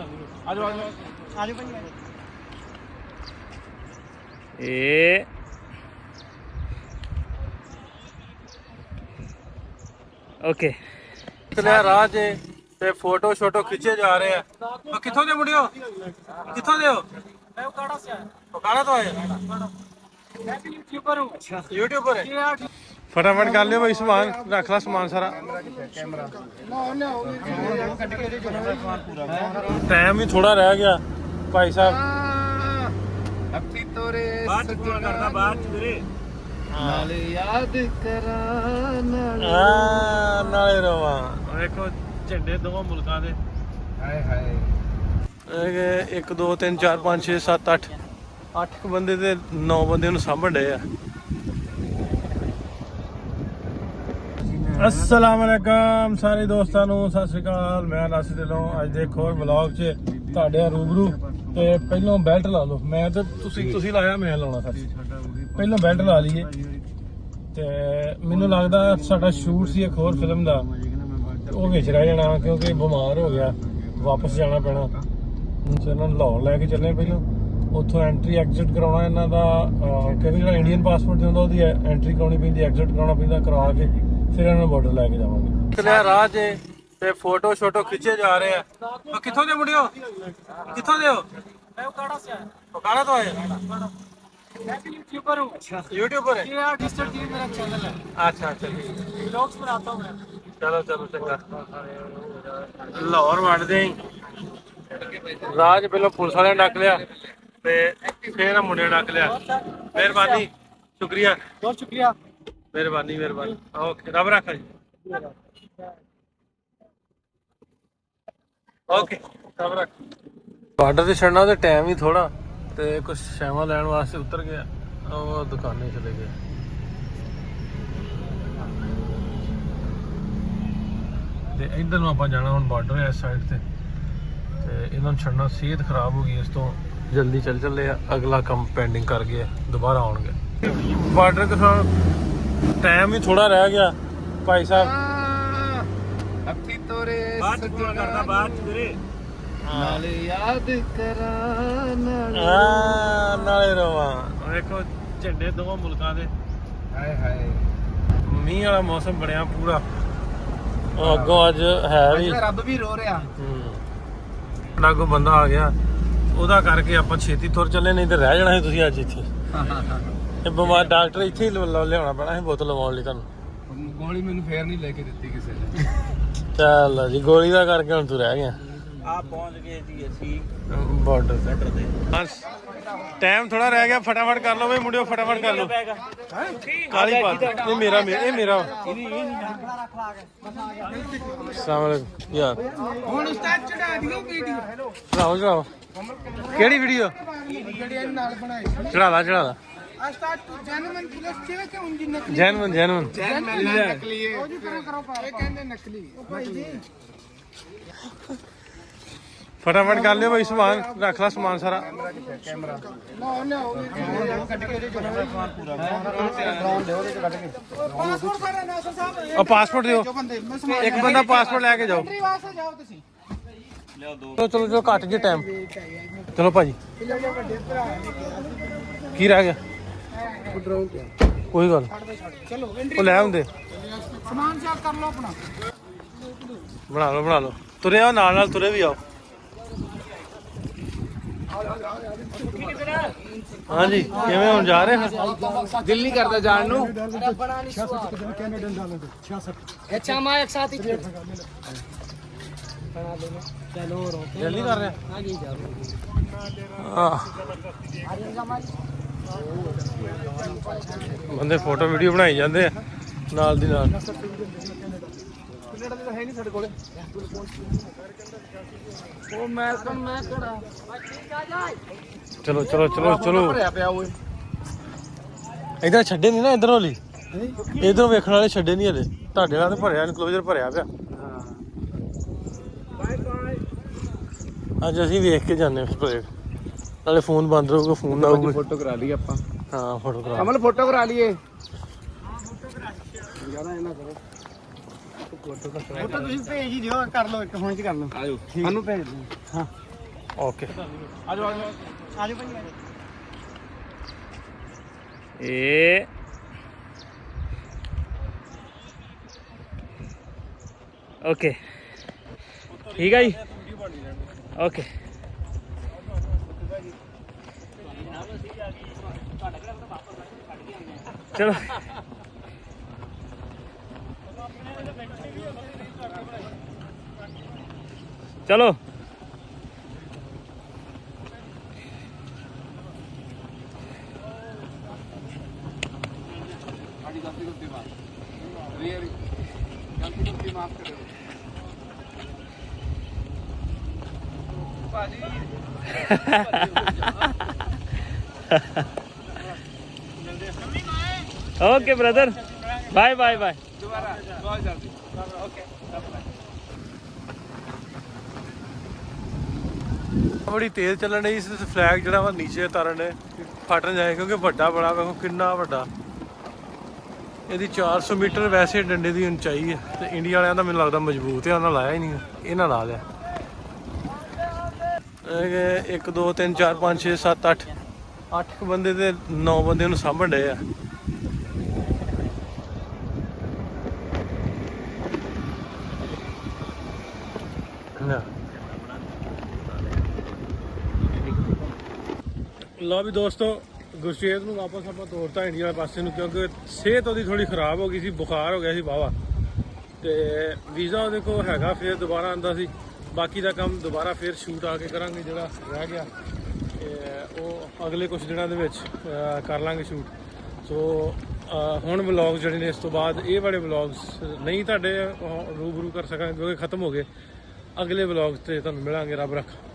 ਆਜੋ ਆਜੋ ਆਜੋ ਭਾਈ ਇਹ ਓਕੇ ਚਲਿਆ ਰਾਹ 'ਚ ਤੇ ਫੋਟੋ ਸ਼ੋਟੋ ਖਿੱਚੇ ਜਾ ਰਹੇ ਆ। ਕਿੱਥੋਂ ਦੇ ਮੁੰਡਿਓ? ਕਿੱਥੋਂ ਦੇ ਹੋ? मैं उकाड़ा से आया ਉਕਾੜਾ ਤੋਂ ਆਏ? मैं भी यूट्यूबर हूँ अच्छा यूट्यूबर है। फटाफट कर लियो भाई सामान, रख ला सामान सारा। टाइम ही थोड़ा रह गया भाई साहब। अभी तोरे बात करना बात तेरे नाले याद करा नाले रवा देखो झंडे दोवां मुल्कां दे। हाय हाय 1 2 3 4 5 6 7 8 8 ਬੰਦੇ ਤੇ 9 ਬੰਦੇ ਨੂੰ ਸਾਂਭਣ ਡਏ ਆ। अस्सलाम वालेकुम सारे दोस्तां ਨੂੰ ਸਤਿ ਸ਼੍ਰੀ ਅਕਾਲ। ਮੈਂ ਨਾਸਿਰ ਢਿੱਲੋਂ ਅੱਜ ਦੇ ਇੱਕ ਹੋਰ ਵਲੌਗ 'ਚ ਤੁਹਾਡੇ ਰੂਬਰੂ। ਤੇ ਪਹਿਲਾਂ ਬੈਲਟ ਲਾ ਲਓ। ਮੈਂ ਤਾਂ ਤੁਸੀਂ ਲਾਇਆ, ਮੈਂ ਲਾਉਣਾ ਸਰ। ਪਹਿਲਾਂ ਬੈਲਟ ਲਾ ਲਈਏ। ਤੇ ਮੈਨੂੰ ਲੱਗਦਾ ਸਾਡਾ ਸ਼ੂਟ ਸੀ ਇੱਕ ਹੋਰ ਫਿਲਮ ਦਾ, ਉਹ ਵਿੱਚ ਰਹਿ ਜਾਣਾ ਕਿਉਂਕਿ ਬਿਮਾਰ ਹੋ ਗਿਆ, ਵਾਪਸ ਜਾਣਾ ਪੈਣਾ। ਇਹਨਾਂ ਨੂੰ ਲਾਹੌਰ ਲੈ ਕੇ ਚੱਲੇ। ਪਹਿਲਾਂ ਉੱਥੋਂ ਐਂਟਰੀ ਐਗਜ਼ਿਟ ਕਰਾਉਣਾ ਇਹਨਾਂ ਦਾ, ਕਿਉਂਕਿ ਜਿਹੜਾ ਇੰਡੀਅਨ ਪਾਸਪੋਰਟ ਹੁੰਦਾ ਉਹਦੀ ਐਂਟਰੀ ਕਰਾਉਣੀ ਪੈਂਦੀ, ਐਗਜ਼ਿਟ ਕਰਾਉਣਾ ਪੈਂਦਾ, ਕਰਾ ਕੇ ਫਿਰ ਇਹਨਾਂ ਨੂੰ ਬਾਰਡਰ ਲੈ ਕੇ ਜਾਵਾਂਗੇ। ਚਲਿਆ ਰਾਹ 'ਚ ਤੇ ਫੋਟੋ ਸ਼ੋਟੋ ਖਿੱਚੇ ਜਾ ਰਹੇ ਆ। ਕਿੱਥੋਂ ਦੇ ਮੁੰਡਿਓ? ਕਿੱਥੋਂ ਦੇ ਹੋ? मैं उकाड़ा से आया ਉਕਾੜਾ ਤੋਂ ਆਏ? मैं भी यूट्यूबर हूँ अच्छा यूट्यूबर है। ये आर्टिस्ट टीम मेरा चैनल है अच्छा अच्छा व्लॉग्स बनाता हूँ मैं चलो चलो चंगा। लाहौर वड़दे राह 'ਚ ਪਹਿਲਾਂ ਪੁਲਿਸ ਵਾਲਿਆਂ ਡੱਕ ਲਿਆ ਤੇ ਫਿਰ ਮੁੰਡੇ ਨੇ ਡੱਕ ਲਿਆ। ਮਿਹਰਬਾਨੀ, ਸ਼ੁਕਰੀਆ, बहुत शुक्रिया ਮਿਹਰਬਾਨੀ ਮਿਹਰਬਾਨੀ। ਓਕੇ, ਰੱਬ ਰੱਖਾ ਜੀ। ਓਕੇ, ਰੱਬ ਰੱਖ। ਬਾਰਡਰ ਤੇ ਛੱਡਣਾ ਤੇ ਟਾਈਮ ਹੀ ਥੋੜਾ, ਤੇ ਕੁਝ ਸ਼ੈਵਾਂ ਲੈਣ ਵਾਸਤੇ ਉਤਰ ਗਿਆ। ਉਹ ਦੁਕਾਨੇ ਚਲੇ ਗਏ। ਤੇ ਇੱਧਰ ਨੂੰ ਆਪਾਂ ਜਾਣਾ ਹੁਣ, ਬਾਰਡਰ ਹੈ ਇਸ ਸਾਈਡ ਤੇ ਇਹਨਾਂ ਨੂੰ ਛੱਡਣਾ। ਸਿਹਤ ਖਰਾਬ ਹੋ ਗਈ, ਇਸ ਤੋਂ ਜਲਦੀ ਚੱਲੇ ਆ। ਅਗਲਾ ਕੰਮ ਪੈਂਡਿੰਗ ਕਰ ਗਏ, ਦੁਬਾਰਾ ਆਉਣਗੇ। ਬਾਰਡਰ ਤੇ ਟਾਈਮ ਹੀ ਥੋੜਾ ਰਹਿ ਗਿਆ ਭਾਈ ਸਾਹਿਬ। अभी तोरे ਬਾਤ ਕਰਦਾ ਬਾਤ ਤੇਰੇ नाले याद करा ਨਾਲੇ ਰਵਾ ਦੇਖੋ ਝੰਡੇ ਦੋਵਾਂ ਮੁਲਕਾਂ ਦੇ। हाय हाय ਮੀਂਹ ਵਾਲਾ ਮੌਸਮ ਬਣਿਆ ਪੂਰਾ। ਉਹ ਅੱਗੋਂ ਅੱਜ ਹੈ ਵੀ रब भी रो रहा ਸਾਡਾ ਕੋਈ ਬੰਦਾ ਆ ਗਿਆ, ਉਹਦਾ ਕਰਕੇ ਆਪਾਂ ਛੇਤੀ ਤੁਰ ਚੱਲੇ, ਨਹੀਂ ਤੇ ਰਹਿ ਜਾਣਾ ਸੀ ਤੁਸੀਂ ਅੱਜ ਇੱਥੇ। ਇਹ ਬਿਮਾਰ ਡਾਕਟਰ ਇੱਥੇ ਹੀ ਲਿਆਉਣਾ ਪੈਣਾ ਸੀ ਬੋਤਲ ਲਵਾਉਣ ਲਈ ਤੁਹਾਨੂੰ। ਗੋਲੀ ਮੈਨੂੰ ਫੇਰ ਨਹੀਂ ਲੈ ਕੇ ਦਿੱਤੀ ਕਿਸੇ ਨੇ। ਚੱਲ ਜੀ, ਗੋਲੀ ਦਾ ਕਰਕੇ ਹੁਣ ਤੂੰ ਰਹਿ ਗਿਆ। ਆ ਪਹੁੰਚ ਗਏ ਜੀ ਅਸੀਂ ਬਾਰਡਰ ਤੇ। ਬਸ ਟਾਈਮ ਥੋੜਾ ਰਹਿ ਗਿਆ, ਫਟਾਫਟ ਕਰ ਲਓ ਬਈ ਮੁੰਡਿਓ, ਫਟਾਫਟ ਕਰ ਲਓ। ਕਾਲੀ ਪਾ ਇਹ ਮੇਰਾ ਅਸਲਾਮ ਵਾਲੇਕੁਮ ਯਾਰ। ਹੁਣ ਉਸਤਾਦ ਚੜਾ ਦਿਓ ਵੀਡੀਓ ਚੜਾਓ ਕਿਹੜੀ ਵੀਡੀਓ? ਜਿਹੜੇ ਨਾਲ ਬਣਾਈ ਚੜਾ ਲਾ ਉਸਤਾਦ ਤੂੰ ਜੈਨੂਇਨ ਪੁਲਿਸ ਕਿਵੇਂ ਕਿ ਉਂਝ ਨਕਲੀ ਜੈਨੂਨ ਨਕਲੀ ਹੈ ਉਹ ਜੀ ਕਰੋ ਇਹ ਕਹਿੰਦੇ ਨਕਲੀ ਭਾਈ ਜੀ। ਫਟਾਫਟ ਕਰ ਲਿਓ ਬਈ ਸਾਮਾਨ, ਰੱਖ ਲਾ ਸਮਾਨ ਸਾਰਾ। ਕੈਮਰਾ ਲਿਆਓ ਕੱਢ ਕੇ ਇਹਦੇ ਚੋਂ ਸਮਾਨ ਪੂਰਾ ਡਰਾਉਣ ਦਿਓ ਉਹਦੇ ਚ ਕੱਢ ਕੇ ਪਾਸਪੋਰਟ ਸਾਰਾ ਨਾਸਰ ਸਾਹਿਬ ਉਹ ਪਾਸਪੋਰਟ ਦਿਓ, ਇੱਕ ਬੰਦਾ ਪਾਸਪੋਰਟ ਲੈ ਕੇ ਜਾਓ। ਕੰਟਰੀ ਵਾਸਤੇ ਜਾਓ ਤੁਸੀਂ ਲਿਓ ਦੋ। ਚਲੋ ਘੱਟ ਜੇ ਟਾਈਮ। ਚਲੋ ਭਾਜੀ, ਵੱਡੇ ਭਰਾ ਕੀ ਰਹਿ ਗਿਆ? ਡਰਾਉਣ ਕੋਈ ਗੱਲ ਚਲੋ ਉਹ ਲੈ ਆਉਂਦੇ। ਸਮਾਨ ਚੈੱਕ ਕਰ ਲਓ ਆਪਣਾ, ਬਣਾ ਲਓ ਤੁਰੇ ਆਓ, ਨਾਲ ਤੁਰੇ ਵੀ ਆਓ। ਹਾਂਜੀ, ਕਿਵੇਂ ਹੁਣ ਜਾ ਰਹੇ ਹਾਂ? ਦਿਲ ਨਹੀਂ ਕਰਦਾ ਜਾਣ ਨੂੰ। अच्छा मैं एक साथ ही चलो ਜਲਦੀ ਕਰ ਰਹੇ आगे ਬੰਦੇ ਫੋਟੋ ਵੀਡੀਓ ਬਣਾਈ ਜਾਂਦੇ ਆ ਨਾਲ ਦੀ ਨਾਲ। ਹੈ ਨਹੀਂ ਸਾਡੇ ਕੋਲੇ ਉਹ ਮੈਂ ਕਿਹੜਾ ਚਲੋ ਭਰਿਆ ਪਿਆ ਓਏ। ਇਧਰ ਛੱਡੇ ਨਹੀਂ ਨਾ, ਇਧਰ ਵਾਲੀ ਇਧਰੋਂ ਵੇਖਣ ਵਾਲੇ ਛੱਡੇ ਨਹੀਂ ਹਲੇ। ਤੁਹਾਡੇ ਨਾਲ ਤਾਂ ਭਰਿਆ, ਇਨਕਲੋਜ਼ਰ ਭਰਿਆ ਪਿਆ। ਅੱਜ ਅਸੀਂ ਵੇਖ ਕੇ ਜਾਂਦੇ ਹਾਂ ਪਰੇਡ, ਨਾਲੇ ਫੋਨ ਬੰਦ ਰਹੂਗਾ, ਫੋਨ ਨਾ ਆਊਗਾ। ਫੋਟੋ ਕਰਾ ਲਈ ਆਪਾਂ। ਹਾਂ ਫੋਟੋ ਕਰਾ ਕਮਲ ਫੋਟੋ ਕਰਾ ਲਈਏ। ਜਿਆਦਾ ਇਹਨਾਂ ਕਰੋ ਫੋਟੋ ਤੁਸੀਂ ਭੇਜ ਹੀ ਦਿਓ, ਕਰ ਲਓ ਇੱਕ ਹੁਣ ਚ ਕਰ ਲਓ। ਆਜੋ ਸਾਨੂੰ ਭੇਜ ਦਿਓ। ਹਾਂ ਓਕੇ ਆਜੋ ਆਜੋ ਆਜੋ ਭਾਈ ਇਹ ਓਕੇ ਠੀਕ ਹੈ ਜੀ ਓਕੇ ਚਲੋ ਚਲੋ okay brother bye bye bye ਬੜੀ ਤੇਜ਼ ਚੱਲਣ ਡਈ ਸੀ ਫਲੈਗ ਜਿਹੜਾ ਵਾ ਨੀਚੇ ਤਾਰਨ ਨੇ ਫਟ ਨਾ ਜਾਏ ਕਿਉਂਕਿ ਵੱਡਾ ਬੜਾ ਵੇਖੋ ਕਿੰਨਾ ਵੱਡਾ ਇਹਦੀ 400 ਮੀਟਰ ਵੈਸੇ ਡੰਡੇ ਦੀ ਉਚਾਈ ਹੈ ਤੇ ਇੰਡੀਆ ਵਾਲਿਆਂ ਦਾ ਮੈਨੂੰ ਲੱਗਦਾ ਮਜ਼ਬੂਤ ਹੈ ਉਹਨਾਂ ਲਾਇਆ ਹੀ ਨਹੀਂ ਇਹਨਾਂ ਲਾ ਲਿਆ 1 2 3 4 5 6 7 8 8 ਬੰਦੇ ਤੇ 9 ਬੰਦੇ ਉਹਨੂੰ ਸਾਂਭਣ ਡਏ ਆ ਲਓ ਵੀ ਦੋਸਤੋ ਗੁਰਸ਼ੇਤ ਨੂੰ ਵਾਪਸ ਆਪਾਂ ਤੋਰਤਾ ਇੰਡੀਆ ਵਾਲੇ ਪਾਸੇ ਨੂੰ ਕਿਉਂਕਿ ਸਿਹਤ ਉਹਦੀ ਥੋੜੀ ਖਰਾਬ ਹੋ ਗਈ ਸੀ ਬੁਖਾਰ ਹੋ ਗਿਆ ਸੀ ਵਾਹਵਾ ਤੇ ਵੀਜ਼ਾ ਉਹਦੇ ਕੋਲ ਹੈਗਾ ਫਿਰ ਦੁਬਾਰਾ ਆਂਦਾ ਸੀ ਬਾਕੀ ਦਾ ਕੰਮ ਦੁਬਾਰਾ ਫਿਰ ਸ਼ੂਟ ਆ ਕੇ ਕਰਾਂਗੇ ਜਿਹੜਾ ਰਹਿ ਗਿਆ ਉਹ ਅਗਲੇ ਕੁਝ ਦਿਨਾਂ ਦੇ ਵਿੱਚ ਕਰ ਲਾਂਗੇ ਸ਼ੂਟ ਸੋ ਹੁਣ ਵਲੌਗ ਜਿਹੜੇ ਨੇ ਇਸ ਤੋਂ ਬਾਅਦ ਇਹ ਵਾਲੇ ਵਲੌਗਸ ਨਹੀਂ ਤੁਹਾਡੇ ਰੂਬਰੂ ਕਰ ਸਕਾਂਗੇ ਕਿਉਂਕਿ ਖਤਮ ਹੋ ਗਏ ਅਗਲੇ ਵਲੌਗ ਤੇ ਤੁਹਾਨੂੰ ਮਿਲਾਂਗੇ ਰੱਬ ਰੱਖਾ